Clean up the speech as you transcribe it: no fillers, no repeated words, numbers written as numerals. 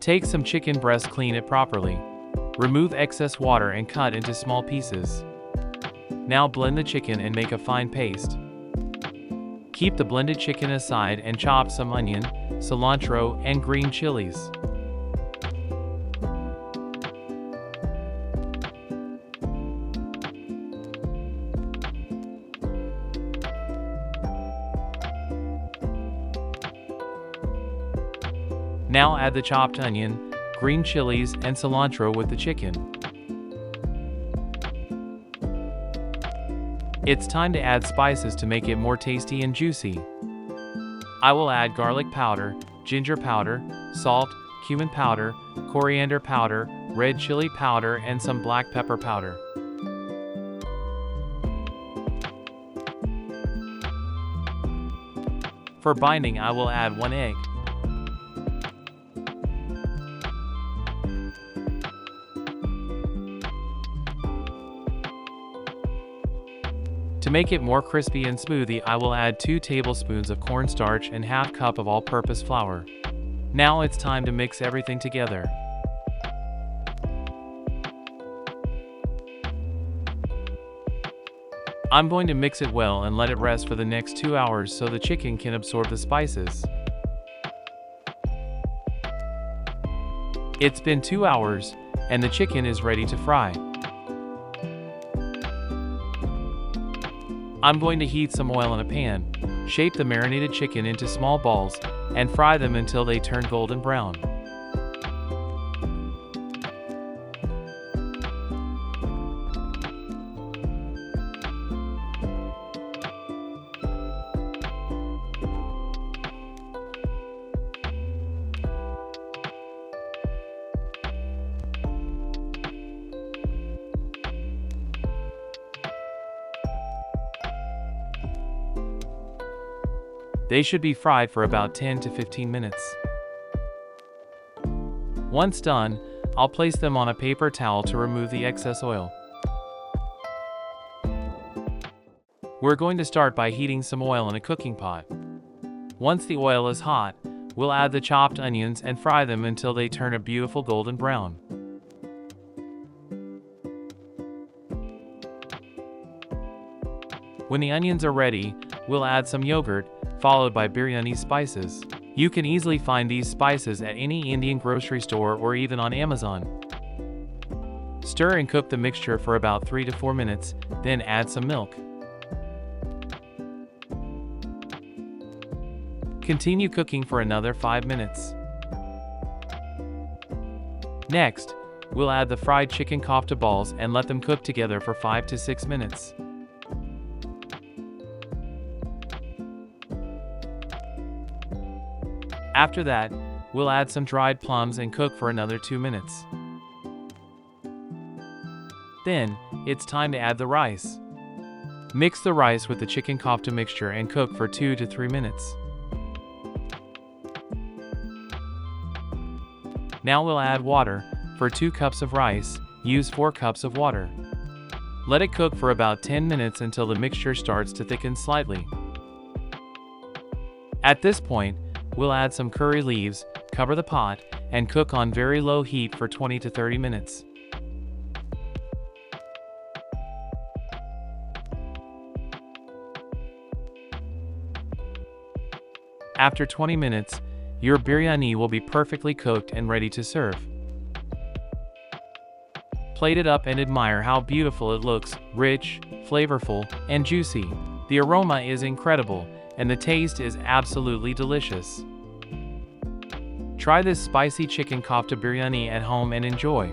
Take some chicken breast, clean it properly. Remove excess water and cut into small pieces. Now blend the chicken and make a fine paste. Keep the blended chicken aside and chop some onion, cilantro, and green chilies. Now add the chopped onion, green chilies, and cilantro with the chicken. It's time to add spices to make it more tasty and juicy. I will add garlic powder, ginger powder, salt, cumin powder, coriander powder, red chili powder, and some black pepper powder. For binding, I will add 1 egg. To make it more crispy and smoothie, I will add 2 tablespoons of cornstarch and ½ cup of all-purpose flour. Now it's time to mix everything together. I'm going to mix it well and let it rest for the next 2 hours so the chicken can absorb the spices. It's been 2 hours, and the chicken is ready to fry. I'm going to heat some oil in a pan, shape the marinated chicken into small balls, and fry them until they turn golden brown. They should be fried for about 10 to 15 minutes. Once done, I'll place them on a paper towel to remove the excess oil. We're going to start by heating some oil in a cooking pot. Once the oil is hot, we'll add the chopped onions and fry them until they turn a beautiful golden brown. When the onions are ready, we'll add some yogurt, followed by biryani spices. You can easily find these spices at any Indian grocery store or even on Amazon. Stir and cook the mixture for about 3 to 4 minutes, then add some milk. Continue cooking for another 5 minutes. Next, we'll add the fried chicken kofta balls and let them cook together for 5 to 6 minutes. After that, we'll add some dried plums and cook for another 2 minutes. Then, it's time to add the rice. Mix the rice with the chicken kofta mixture and cook for 2 to 3 minutes. Now we'll add water. For 2 cups of rice, use 4 cups of water. Let it cook for about 10 minutes until the mixture starts to thicken slightly. At this point, we'll add some curry leaves, cover the pot, and cook on very low heat for 20 to 30 minutes. After 20 minutes, your biryani will be perfectly cooked and ready to serve. Plate it up and admire how beautiful it looks, rich, flavorful, and juicy. The aroma is incredible, and the taste is absolutely delicious. Try this spicy chicken kofta biryani at home and enjoy.